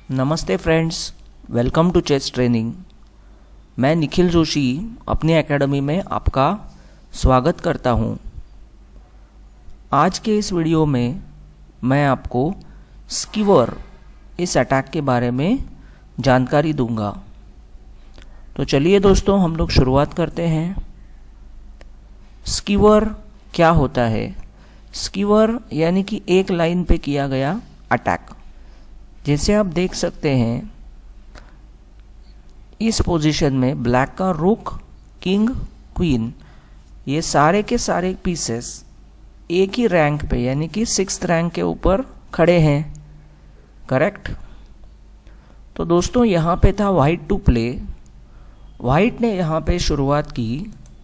नमस्ते friends, welcome to chess training. मैं निखिल जोशी अपनी एकेडमी में आपका स्वागत करता हूं। आज के इस वीडियो में मैं आपको स्कीवर इस अटैक के बारे में जानकारी दूंगा। तो चलिए दोस्तों, हम लोग शुरुआत करते हैं। स्कीवर क्या होता है? स्कीवर यानी कि एक लाइन पे किया गया अटैक। जैसे आप देख सकते हैं, इस पोजीशन में ब्लैक का रुक, किंग, क्वीन, ये सारे के सारे पीसेस एक ही रैंक पे यानी कि 6th रैंक के ऊपर खड़े हैं। करेक्ट। तो दोस्तों, यहाँ पे था वाइट टू प्ले। वाइट ने यहाँ पे शुरुआत की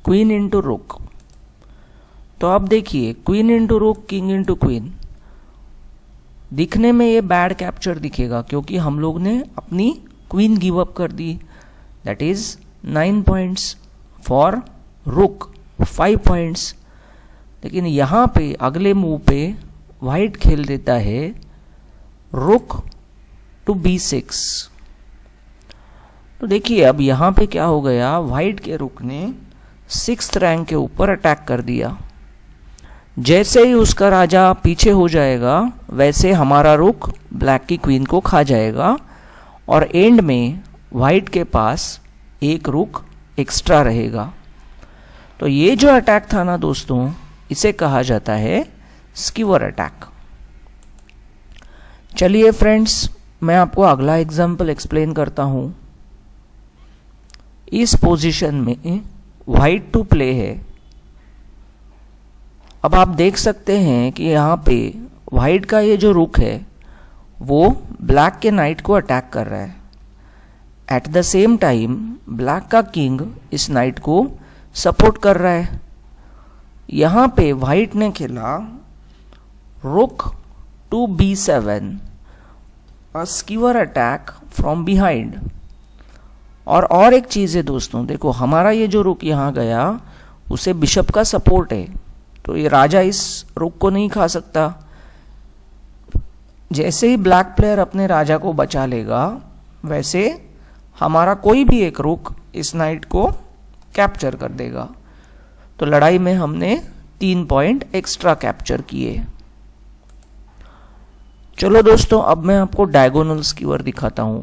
क्वीन इंटू रुक। तो अब देखिए, क्वीन इंटू रुक, किंग इंटू क्वीन। दिखने में ये बैड कैप्चर दिखेगा क्योंकि हम लोग ने अपनी क्वीन गिव अप कर दी। दैट इज 9 पॉइंट्स फॉर रुक, 5 पॉइंट्स। लेकिन यहाँ पे अगले मूव पे वाइट खेल देता है रुक टू B6। तो देखिए अब यहाँ पे क्या हो गया, वाइट के रुक ने 6th रैंक के ऊपर अटैक कर दिया। जैसे ही उसका राजा पीछे हो जाएगा वैसे हमारा रुक ब्लैक की क्वीन को खा जाएगा और एंड में वाइट के पास एक रुक एक्स्ट्रा रहेगा। तो ये जो अटैक था ना दोस्तों, इसे कहा जाता है स्कीवर अटैक। चलिए फ्रेंड्स, मैं आपको अगला एग्जांपल एक्सप्लेन करता हूं। इस पोजीशन में वाइट टू प्ले है। अब आप देख सकते हैं कि यहाँ पे वाइट का ये जो रुक है वो ब्लैक के नाइट को अटैक कर रहा है। At the same time black का किंग इस नाइट को सपोर्ट कर रहा है। यहाँ पे वाइट ने खेला rook to B7, a skewer attack from behind. और एक चीज़ है दोस्तों, देखो हमारा ये जो रुक यहाँ गया उसे बिशप का सपोर्ट है, तो ये राजा इस रुक को नहीं खा सकता। जैसे ही ब्लैक प्लेयर अपने राजा को बचा लेगा वैसे हमारा कोई भी एक रुक इस नाइट को कैप्चर कर देगा। तो लड़ाई में हमने 3 पॉइंट एक्स्ट्रा कैप्चर किए। चलो दोस्तों, अब मैं आपको डायगोनल स्कीवर दिखाता हूं।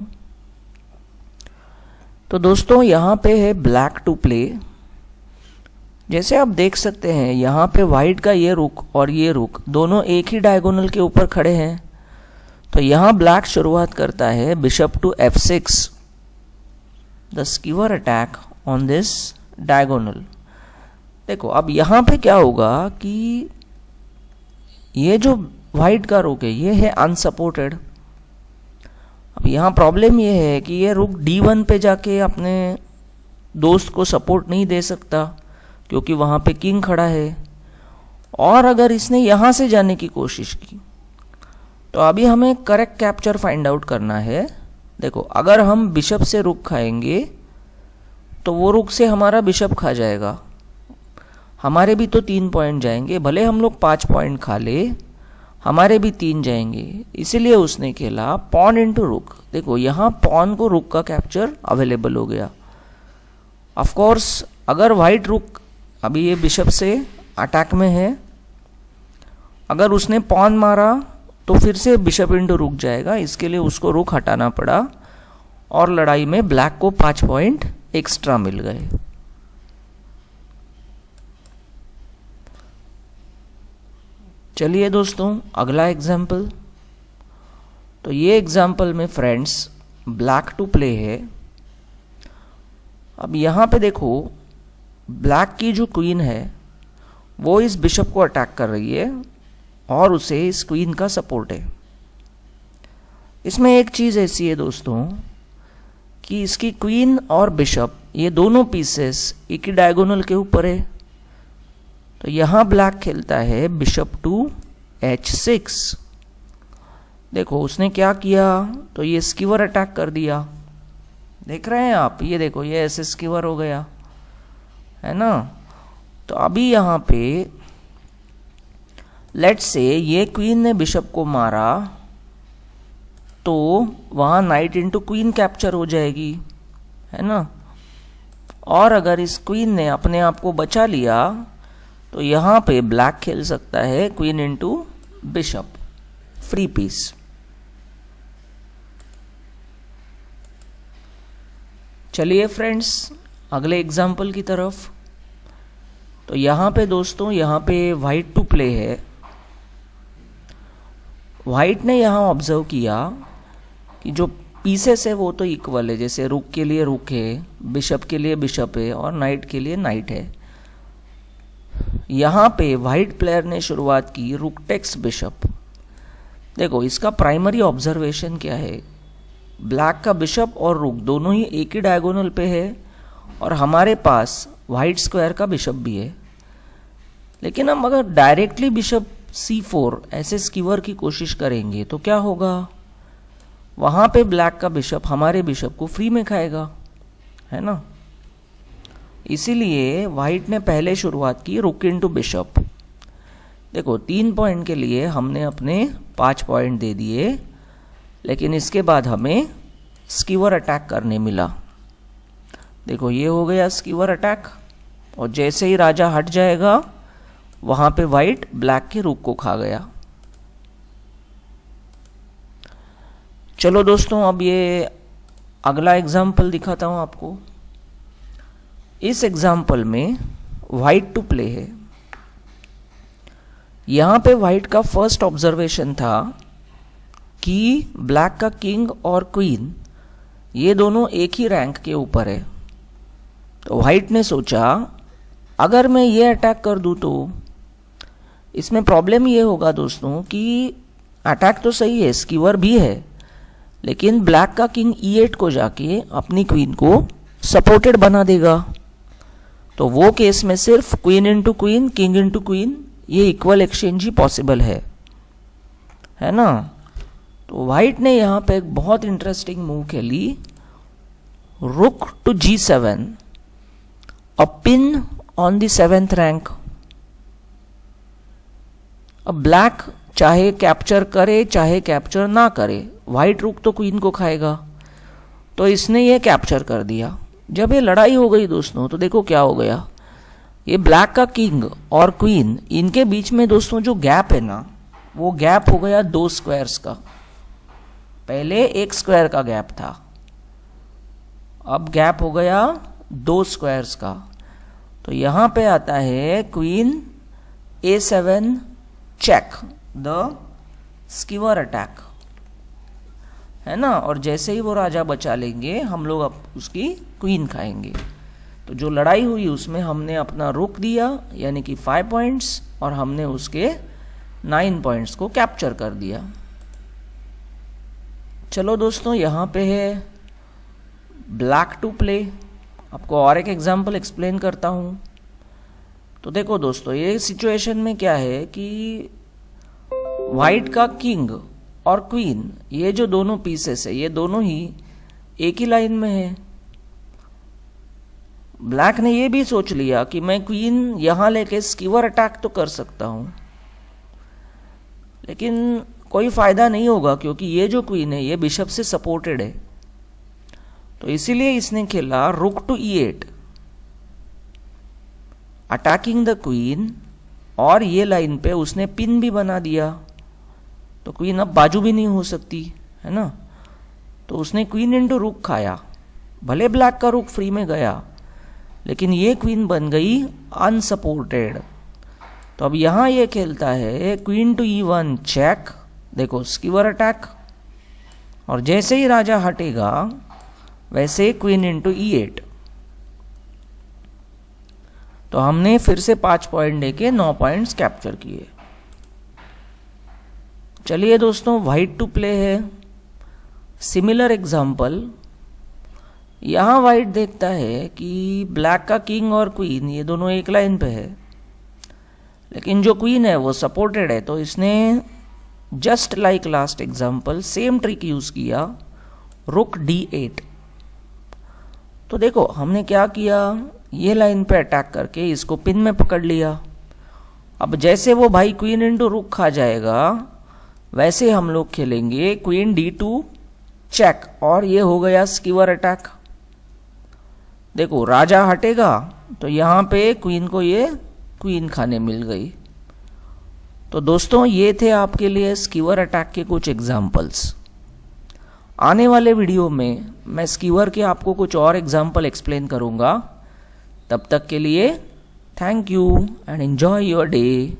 तो दोस्तों, यहां पे है ब्लैक टू प्ले। जैसे आप देख सकते हैं यहाँ पे वाइट का ये रुक और ये रुक दोनों एक ही डायगोनल के ऊपर खड़े हैं। तो यहाँ ब्लैक शुरुआत करता है bishop to F6, the skewer attack on this diagonal. देखो अब यहाँ पे क्या होगा कि ये जो वाइट का रुक है ये है अनसपोर्टेड। अब यहाँ प्रॉब्लम ये है कि ये रुक D1 पे जाके अपने दोस्त को सपोर्ट नहीं दे सकता क्योंकि वहां पे किंग खड़ा है। और अगर इसने यहां से जाने की कोशिश की तो अभी हमें करेक्ट कैप्चर फाइंड आउट करना है। देखो, अगर हम बिशप से रुक खाएंगे तो वो रुक से हमारा बिशप खा जाएगा, हमारे भी तो 3 पॉइंट जाएंगे। भले हम लोग 5 पॉइंट खा ले, हमारे भी 3 जाएंगे। इसीलिए उसने खेला पॉन इंटू रुक। देखो यहाँ पॉन को रुक का कैप्चर अवेलेबल हो गया। ऑफ कोर्स अगर वाइट रुक अभी ये बिशप से अटैक में है, अगर उसने पॉन मारा तो फिर से बिशप इंटू रुक जाएगा। इसके लिए उसको रुक हटाना पड़ा और लड़ाई में ब्लैक को 5 पॉइंट एक्स्ट्रा मिल गए। चलिए दोस्तों, अगला एग्जाम्पल। तो ये एग्जाम्पल में फ्रेंड्स ब्लैक टू प्ले है। अब यहाँ पे देखो, ब्लैक की जो क्वीन है वो इस बिशप को अटैक कर रही है और उसे इस क्वीन का सपोर्ट है। इसमें एक चीज़ ऐसी है दोस्तों कि इसकी क्वीन और बिशप ये दोनों पीसेस एक ही डायगोनल के ऊपर है। तो यहाँ ब्लैक खेलता है बिशप टू H6। देखो उसने क्या किया, तो ये स्कीवर अटैक कर दिया। देख रहे हैं आप, ये देखो ये ऐसे स्कीवर हो गया है ना। तो अभी यहाँ पे लेट्स से ये क्वीन ने बिशप को मारा तो वहाँ नाइट इंटू क्वीन कैप्चर हो जाएगी, है ना। और अगर इस क्वीन ने अपने आप को बचा लिया तो यहाँ पे ब्लैक खेल सकता है queen into bishop, free piece. चलिए फ्रेंड्स अगले एग्जाम्पल की तरफ। तो यहाँ पे दोस्तों, यहाँ पे वाइट टू प्ले है। वाइट ने यहाँ ऑब्जर्व किया कि जो पीसेस है वो तो इक्वल है, जैसे रुक के लिए रुक है, बिशप के लिए बिशप है और नाइट के लिए नाइट है। यहाँ पे वाइट प्लेयर ने शुरुआत की रुक टेक्स बिशप। देखो इसका प्राइमरी ऑब्जर्वेशन क्या है, ब्लैक का बिशप और रुक दोनों ही एक ही डायगोनल पे है और हमारे पास वाइट स्क्वायर का बिशप भी है। लेकिन हम अगर डायरेक्टली बिशप c4 ऐसे स्कीवर की कोशिश करेंगे तो क्या होगा, वहां पे ब्लैक का बिशप हमारे बिशप को फ्री में खाएगा, है ना। इसीलिए वाइट ने पहले शुरुआत की रुक इनटू बिशप। देखो 3 पॉइंट के लिए हमने अपने 5 पॉइंट दे दिए, लेकिन इसके बाद हमें स्कीवर अटैक करने मिला। देखो ये हो गया स्कीवर अटैक, और जैसे ही राजा हट जाएगा वहां पे वाइट ब्लैक के रुक को खा गया। चलो दोस्तों अब ये अगला एग्जाम्पल दिखाता हूं आपको। इस एग्जाम्पल में वाइट टू प्ले है। यहां पे वाइट का फर्स्ट ऑब्जर्वेशन था कि ब्लैक का किंग और क्वीन ये दोनों एक ही रैंक के ऊपर है। तो वाइट ने सोचा अगर मैं ये अटैक कर दूं तो इसमें प्रॉब्लम ये होगा दोस्तों कि अटैक तो सही है, स्कीवर भी है, लेकिन ब्लैक का किंग E8 को जाके अपनी क्वीन को सपोर्टेड बना देगा। तो वो केस में सिर्फ queen into queen, king into queen, ये इक्वल एक्सचेंज ही पॉसिबल है ना। तो वाइट ने यहाँ पे एक बहुत इंटरेस्टिंग मूव खेली, rook to G7, a pin on the 7th rank. अब ब्लैक चाहे कैप्चर करे चाहे कैप्चर ना करे, वाइट रुक तो क्वीन को खाएगा, तो इसने ये कैप्चर कर दिया। जब ये लड़ाई हो गई दोस्तों तो देखो क्या हो गया, ये ब्लैक का किंग और क्वीन इनके बीच में दोस्तों जो गैप है ना, वो गैप हो गया 2 स्क्वायर्स का। पहले 1 स्क्वायर का गैप था, अब गैप हो गया 2 स्क्वायर्स का। तो यहां पे आता है queen A7 check the skewer attack, है ना। और जैसे ही वो राजा बचा लेंगे हम लोग अब उसकी क्वीन खाएंगे। तो जो लड़ाई हुई उसमें हमने अपना रुक दिया यानी कि 5 पॉइंट्स, और हमने उसके 9 पॉइंट्स को कैप्चर कर दिया। चलो दोस्तों यहाँ पे है ब्लैक टू प्ले। आपको और एक एग्जांपल एक्सप्लेन करता हूँ। तो देखो दोस्तों ये सिचुएशन में क्या है कि वाइट का किंग और क्वीन ये जो दोनों पीसेस है ये दोनों ही एक ही लाइन में है। ब्लैक ने ये भी सोच लिया कि मैं क्वीन यहां लेके स्कीवर अटैक तो कर सकता हूं, लेकिन कोई फायदा नहीं होगा क्योंकि ये जो क्वीन है ये बिशप से सपोर्टेड है। तो इसीलिए इसने खेला rook to E8, attacking the queen, और ये लाइन पे उसने पिन भी बना दिया। तो क्वीन अब बाजू भी नहीं हो सकती, है ना। तो उसने क्वीन इंटू रुक खाया। भले ब्लैक का रुक फ्री में गया, लेकिन ये क्वीन बन गई अनसपोर्टेड। तो अब यहां ये खेलता है क्वीन टू E1 चेक, देखो स्कीवर अटैक, और जैसे ही राजा हटेगा वैसे क्वीन इंटू E8। तो हमने फिर से 5 पॉइंट देके 9 पॉइंट्स कैप्चर किए। चलिए दोस्तों वाइट टू प्ले है। सिमिलर एग्जाम्पल, यहां वाइट देखता है कि ब्लैक का किंग और क्वीन ये दोनों एक लाइन पे है, लेकिन जो क्वीन है वो सपोर्टेड है। तो इसने just like last example same trick use किया, रुक D8। तो देखो हमने क्या किया, ये लाइन पे अटैक करके इसको पिन में पकड़ लिया। अब जैसे वो भाई क्वीन इंटू रुक खा जाएगा, वैसे हम लोग खेलेंगे क्वीन D2 चेक, और ये हो गया स्कीवर अटैक। देखो राजा हटेगा तो यहाँ पे क्वीन को ये क्वीन खाने मिल गई। तो दोस्तों ये थे आपके लिए स्कीवर अटैक के कुछ एग्जाम्पल्स। आने वाले वीडियो में मैं स्कीवर के आपको कुछ और एग्जाम्पल एक्सप्लेन करूँगा। तब तक के लिए thank you and enjoy your day.